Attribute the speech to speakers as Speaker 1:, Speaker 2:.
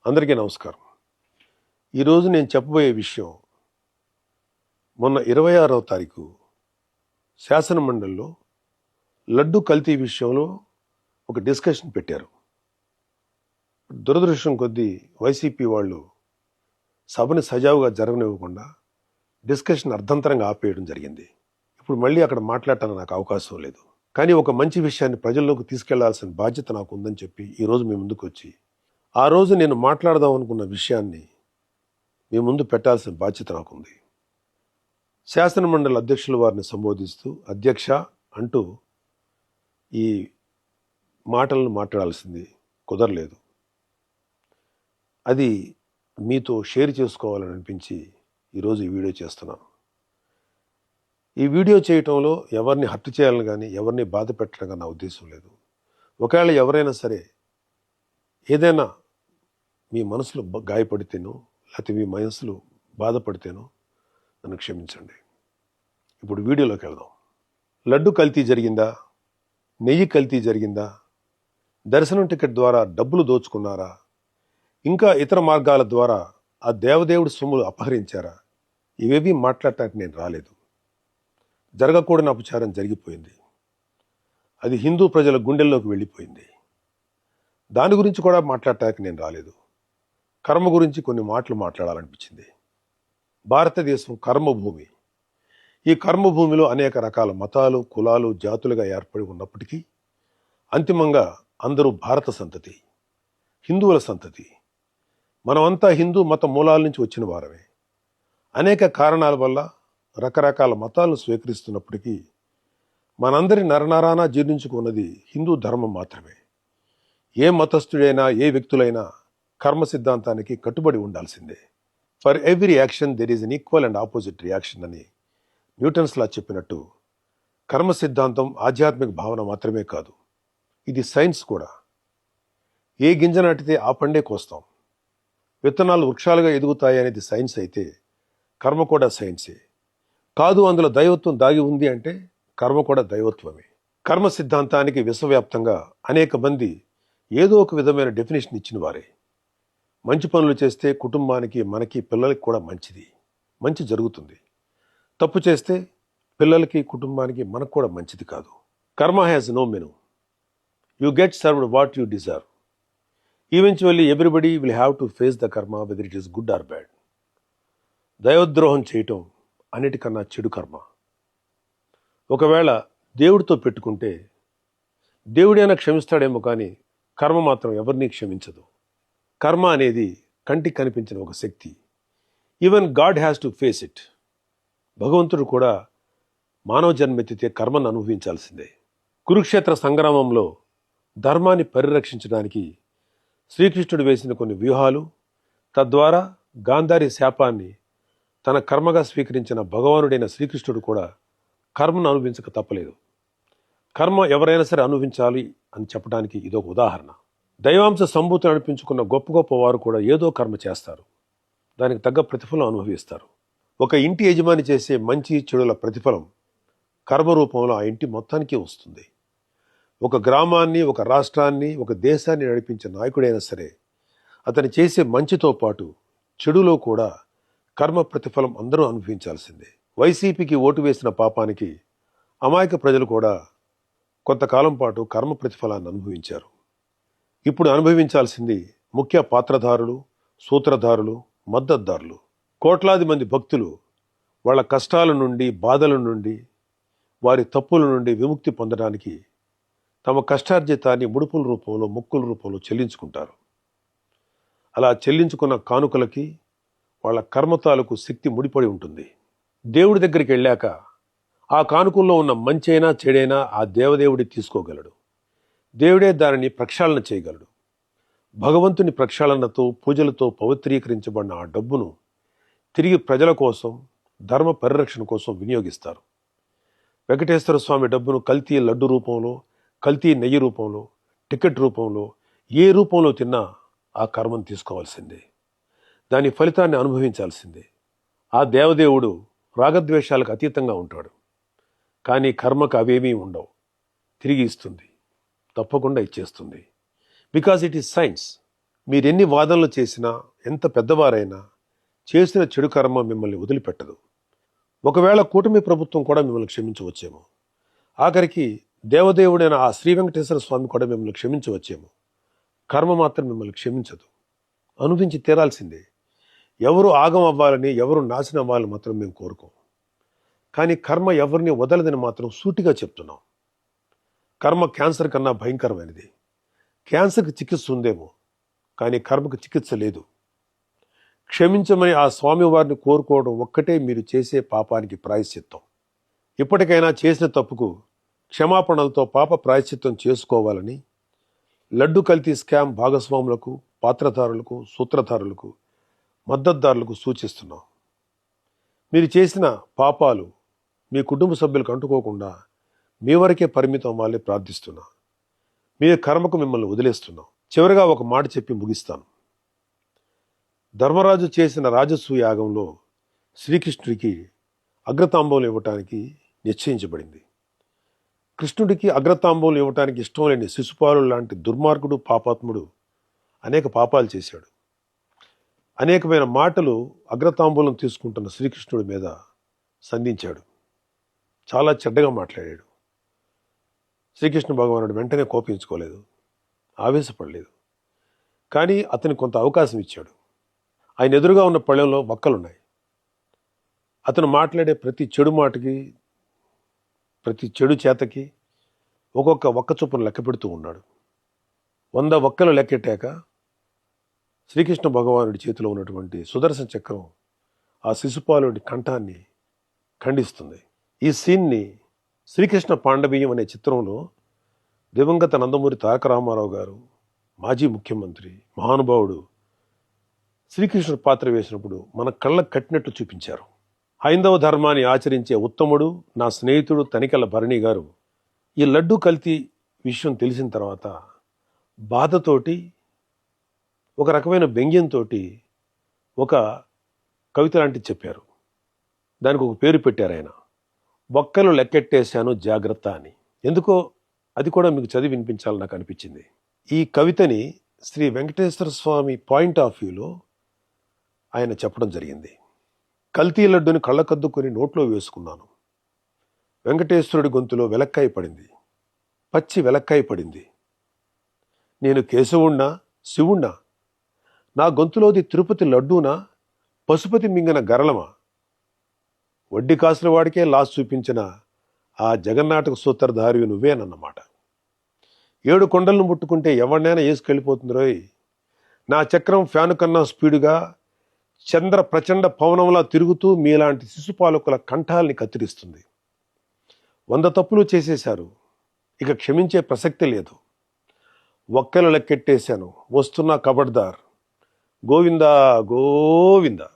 Speaker 1: అందరికీ నమస్కారం. ఈరోజు నేను చెప్పబోయే విషయం మొన్న 26వ తారీఖు శాసనమండలిలో లడ్డు కల్తీ విషయంలో ఒక డిస్కషన్ పెట్టారు. దురదృష్టం కొద్దీ వైసీపీ వాళ్ళు సభని సజావుగా జరగనివ్వకుండా డిస్కషన్ అర్ధంతరంగా ఆపేయడం జరిగింది. ఇప్పుడు మళ్ళీ అక్కడ మాట్లాడటానికి నాకు అవకాశం లేదు. కానీ ఒక మంచి విషయాన్ని ప్రజల్లోకి తీసుకెళ్లాల్సిన బాధ్యత నాకు ఉందని చెప్పి ఈరోజు మీ ముందుకు వచ్చి ఆ రోజు నేను మాట్లాడదాం అనుకున్న విషయాన్ని మీ ముందు పెట్టాల్సిన బాధ్యత నాకుంది. శాసనమండలి అధ్యక్షుల వారిని సంబోధిస్తూ అధ్యక్ష అంటూ ఈ మాటలను మాట్లాడాల్సింది కుదరలేదు. అది మీతో షేర్ చేసుకోవాలని అనిపించి ఈరోజు ఈ వీడియో చేస్తున్నాను. ఈ వీడియో చేయటంలో ఎవరిని హర్ట్ చేయాలని కానీ ఎవరిని బాధ పెట్టడం కానీ నా ఉద్దేశం లేదు. ఒకవేళ ఎవరైనా సరే ఏదైనా మీ మనసులో గాయపడితేనో లేకపోతే మీ మనసులో బాధపడితేనో నన్ను క్షమించండి. ఇప్పుడు వీడియోలోకి వెళ్దాం. లడ్డు కల్తీ జరిగిందా? నెయ్యి కల్తీ జరిగిందా? దర్శనం టికెట్ ద్వారా డబ్బులు దోచుకున్నారా? ఇంకా ఇతర మార్గాల ద్వారా ఆ దేవదేవుడి సొమ్ములు అపహరించారా? ఇవేవి మాట్లాడటానికి నేను రాలేదు. జరగకూడని అపచారం జరిగిపోయింది. అది హిందూ ప్రజల గుండెల్లోకి వెళ్ళిపోయింది. దాని గురించి కూడా మాట్లాడటానికి నేను రాలేదు. కర్మ గురించి కొన్ని మాటలు మాట్లాడాలనిపించింది. భారతదేశం కర్మభూమి. ఈ కర్మభూమిలో అనేక రకాల మతాలు, కులాలు, జాతులుగా ఏర్పడి ఉన్నప్పటికీ అంతిమంగా అందరూ భారత సంతతి, హిందువుల సంతతి. మనమంతా హిందూ మత మూలాల నుంచి వచ్చిన వారమే. అనేక కారణాల వల్ల రకరకాల మతాలను స్వీకరిస్తున్నప్పటికీ మనందరి నరనరానా జీర్ణించుకున్నది హిందూ ధర్మం మాత్రమే. ఏ మతస్థుడైనా ఏ వ్యక్తులైనా కర్మ సిద్ధాంతానికి కట్టుబడి ఉండాల్సిందే. For every action there is an equal and opposite reaction అని న్యూటన్స్ లా చెప్పినట్టు కర్మ సిద్ధాంతం ఆధ్యాత్మిక భావన మాత్రమే కాదు, ఇది సైన్స్ కూడా. ఏ గింజ నాటితే ఆ పండే కోస్తాం. విత్తనాలు వృక్షాలుగా ఎదుగుతాయి అనేది సైన్స్ అయితే కర్మ కూడా సైన్సే. కాదు అందులో దైవత్వం దాగి ఉంది అంటే కర్మ కూడా దైవత్వమే. కర్మ సిద్ధాంతానికి విశ్వవ్యాప్తంగా అనేక మంది ఏదో ఒక విధమైన డెఫినేషన్ ఇచ్చిన వారే. మంచి పనులు చేస్తే కుటుంబానికి, మనకి, పిల్లలకి కూడా మంచి జరుగుతుంది. తప్పు చేస్తే పిల్లలకి, కుటుంబానికి, మనకు కూడా మంచిది కాదు. Karma has no menu. You get served what you deserve. Eventually everybody will have to face the karma whether it is good or bad. దైవద్రోహం చేయటం అన్నిటికన్నా చెడు కర్మ. ఒకవేళ దేవుడితో పెట్టుకుంటే దేవుడైనా క్షమిస్తాడేమో కానీ కర్మ మాత్రం ఎవరినీ క్షమించదు. కర్మ అనేది కంటికి కనిపించిన ఒక శక్తి. Even God has to face it. భగవంతుడు కూడా మానవ జన్మెత్తితే కర్మను అనుభవించాల్సిందే. కురుక్షేత్ర సంగ్రామంలో ధర్మాన్ని పరిరక్షించడానికి శ్రీకృష్ణుడు వేసిన కొన్ని వ్యూహాలు, తద్వారా గాంధారి శాపాన్ని తన కర్మగా స్వీకరించిన భగవానుడైన శ్రీకృష్ణుడు కూడా కర్మను అనుభవించక తప్పలేదు. కర్మ ఎవరైనా సరే అనుభవించాలి అని చెప్పడానికి ఇదొక ఉదాహరణ. దైవాంశ సంభూతిని అనిపించుకున్న గొప్ప గొప్ప వారు కూడా ఏదో కర్మ చేస్తారు, దానికి తగ్గ ప్రతిఫలం అనుభవిస్తారు. ఒక ఇంటి యజమాని చేసే మంచి చెడుల ప్రతిఫలం కర్మ రూపంలో ఆ ఇంటి మొత్తానికి వస్తుంది. ఒక గ్రామాన్ని, ఒక రాష్ట్రాన్ని, ఒక దేశాన్ని నడిపించే నాయకుడైనా సరే అతను చేసే మంచితో పాటు చెడులో కూడా కర్మ ప్రతిఫలం అందరూ అనుభవించాల్సిందే. వైసీపీకి ఓటు వేసిన పాపానికి అమాయక ప్రజలు కూడా కొంతకాలం పాటు కర్మ ప్రతిఫలాన్ని అనుభవించారు. ఇప్పుడు అనుభవించాల్సింది ముఖ్య పాత్రధారులు, సూత్రధారులు, మద్దతుదారులు. కోట్లాది మంది భక్తులు వాళ్ళ కష్టాల నుండి, బాధల నుండి, వారి తప్పుల నుండి విముక్తి పొందడానికి తమ కష్టార్జితాన్ని ముడుపుల రూపంలో, మొక్కుల రూపంలో చెల్లించుకుంటారు. అలా చెల్లించుకున్న కానుకలకి వాళ్ళ కర్మ తాలూకు శక్తి ముడిపడి ఉంటుంది. దేవుడి దగ్గరికి వెళ్ళాక ఆ కానుకల్లో ఉన్న మంచైనా చెడైనా ఆ దేవదేవుడి తీసుకోగలడు. దేవుడే దానిని ప్రక్షాళన చేయగలడు. భగవంతుని ప్రక్షాళనతో, పూజలతో పవిత్రీకరించబడిన ఆ డబ్బును తిరిగి ప్రజల కోసం, ధర్మ పరిరక్షణ కోసం వినియోగిస్తారు. వెంకటేశ్వర స్వామి డబ్బును కల్తీ లడ్డు రూపంలో, కల్తీ నెయ్యి రూపంలో, టికెట్ రూపంలో, ఏ రూపంలో తిన్నా ఆ కర్మను తీసుకోవాల్సిందే. దాని ఫలితాన్ని అనుభవించాల్సిందే. ఆ దేవదేవుడు రాగద్వేషాలకు అతీతంగా ఉంటాడు. కానీ కర్మకు అవేమీ ఉండవు. తిరిగి ఇస్తుంది, తప్పకుండా ఇచ్చేస్తుంది. Because it is science. మీరెన్ని వాదనలు చేసినా, ఎంత పెద్దవారైనా చేసిన చెడు కర్మ మిమ్మల్ని వదిలిపెట్టదు. ఒకవేళ కూటమి ప్రభుత్వం కూడా మిమ్మల్ని క్షమించవచ్చేమో. ఆఖరికి దేవదేవుడైన ఆ శ్రీ వెంకటేశ్వర స్వామి కూడా మిమ్మల్ని క్షమించవచ్చేమో. కర్మ మాత్రం మిమ్మల్ని క్షమించదు. అనుభవించి తీరాల్సిందే. ఎవరు ఆగం అవ్వాలని, ఎవరు నాశనం అవ్వాలని మాత్రం మేము కోరుకోం. కానీ కర్మ ఎవరిని వదలదని మాత్రం సూటిగా చెప్తున్నాం. కర్మ క్యాన్సర్ కన్నా భయంకరమైనది. క్యాన్సర్కి చికిత్స ఉందేమో, కానీ కర్మకు చికిత్స లేదు. క్షమించమని ఆ స్వామివారిని కోరుకోవడం ఒక్కటే మీరు చేసే పాపానికి ప్రాయశ్చిత్తం. ఇప్పటికైనా చేసిన తప్పుకు క్షమాపణలతో పాప ప్రాయశ్చిత్తం చేసుకోవాలని లడ్డు కల్తీ స్కామ్ భాగస్వాములకు, పాత్రధారులకు, సూత్రధారులకు, మద్దతుదారులకు సూచిస్తున్నాం. మీరు చేసిన పాపాలు మీ కుటుంబ సభ్యులకు అంటుకోకుండా మీ వరకే పరిమితం అవ్వాలని ప్రార్థిస్తున్నా. మీ కర్మకు మిమ్మల్ని వదిలేస్తున్నాం. చివరిగా ఒక మాట చెప్పి ముగిస్తాను. ధర్మరాజు చేసిన రాజసూయ యాగంలో శ్రీకృష్ణుడికి అగ్రతాంబూలం ఇవ్వటానికి నిశ్చయించబడింది. కృష్ణుడికి అగ్రతాంబూలం ఇవ్వటానికి ఇష్టం లేని శిశుపాలుడు లాంటి దుర్మార్గుడు, పాపాత్ముడు అనేక పాపాలు చేశాడు. అనేకమైన మాటలు అగ్రతాంబూలం తీసుకుంటున్న శ్రీకృష్ణుడి మీద సంధించాడు. చాలా చెడ్డగా మాట్లాడాడు. శ్రీకృష్ణ భగవానుడు వెంటనే కోపించుకోలేదు, ఆవేశపడలేదు. కానీ అతనికి కొంత అవకాశం ఇచ్చాడు. ఆయన ఎదురుగా ఉన్న పళ్ళెంలో వక్కలున్నాయి. అతను మాట్లాడే ప్రతి చెడు మాటకి, ప్రతి చెడు చేతకి ఒక్కొక్క వక్క చొప్పున లెక్క పెడుతూ ఉన్నాడు. 100 వక్కలు లెక్కెట్టాక శ్రీకృష్ణ భగవానుడి చేతిలో ఉన్నటువంటి సుదర్శన చక్రం ఆ శిశుపాలుడి కంఠాన్ని ఖండిస్తుంది. ఈ సీన్ని శ్రీకృష్ణ పాండవీయం అనే చిత్రంలో దివంగత నందమూరి తారక రామారావు గారు, మాజీ ముఖ్యమంత్రి, మహానుభావుడు శ్రీకృష్ణుడు పాత్ర వేసినప్పుడు మన కళ్ళకు కట్టినట్టు చూపించారు. హైందవ ధర్మాన్ని ఆచరించే ఉత్తముడు, నా స్నేహితుడు తనికెళ్ల భరణి గారు ఈ లడ్డు కల్తీ విషయం తెలిసిన తర్వాత బాధతోటి, ఒక రకమైన వ్యంగ్యంతో ఒక కవిత లాంటిది చెప్పారు. దానికి ఒక పేరు పెట్టారు ఆయన, బొక్కలు లెక్కెట్టేశాను జాగ్రత్త అని. ఎందుకో అది కూడా మీకు చదివి వినిపించాలని నాకు అనిపించింది. ఈ కవితని శ్రీ వెంకటేశ్వర స్వామి పాయింట్ ఆఫ్ వ్యూలో ఆయన చెప్పడం జరిగింది. కల్తీ లడ్డుని కళ్ళకద్దుకొని నోట్లో వేసుకున్నాను. వెంకటేశ్వరుడి గొంతులో వెలక్కాయ పడింది, పచ్చి వెలక్కాయ పడింది. నేను కేశవుణ్ణా, శివుణ్ణా? నా గొంతులోది తిరుపతి లడ్డూనా, పశుపతి మింగిన గరళమా? వడ్డీ కాసుల వాడికే లాస్ చూపించిన ఆ జగన్నాటక సూత్రధారి నువ్వేనన్నమాట. 7 కొండలను ముట్టుకుంటే ఎవరినైనా వేసుకెళ్ళిపోతుంది రోయ్. నా చక్రం ఫ్యాను కన్నా స్పీడుగా చంద్ర ప్రచండ పవనంలా తిరుగుతూ మీలాంటి శిశుపాలకుల కంఠాల్ని కత్తిరిస్తుంది. 100 తప్పులు చేసేశారు, ఇక క్షమించే ప్రసక్తి లేదు. ఒక్కలు లెక్కెట్టేశాను, వస్తున్నా కబడ్దార్. గోవిందా గోవిందా.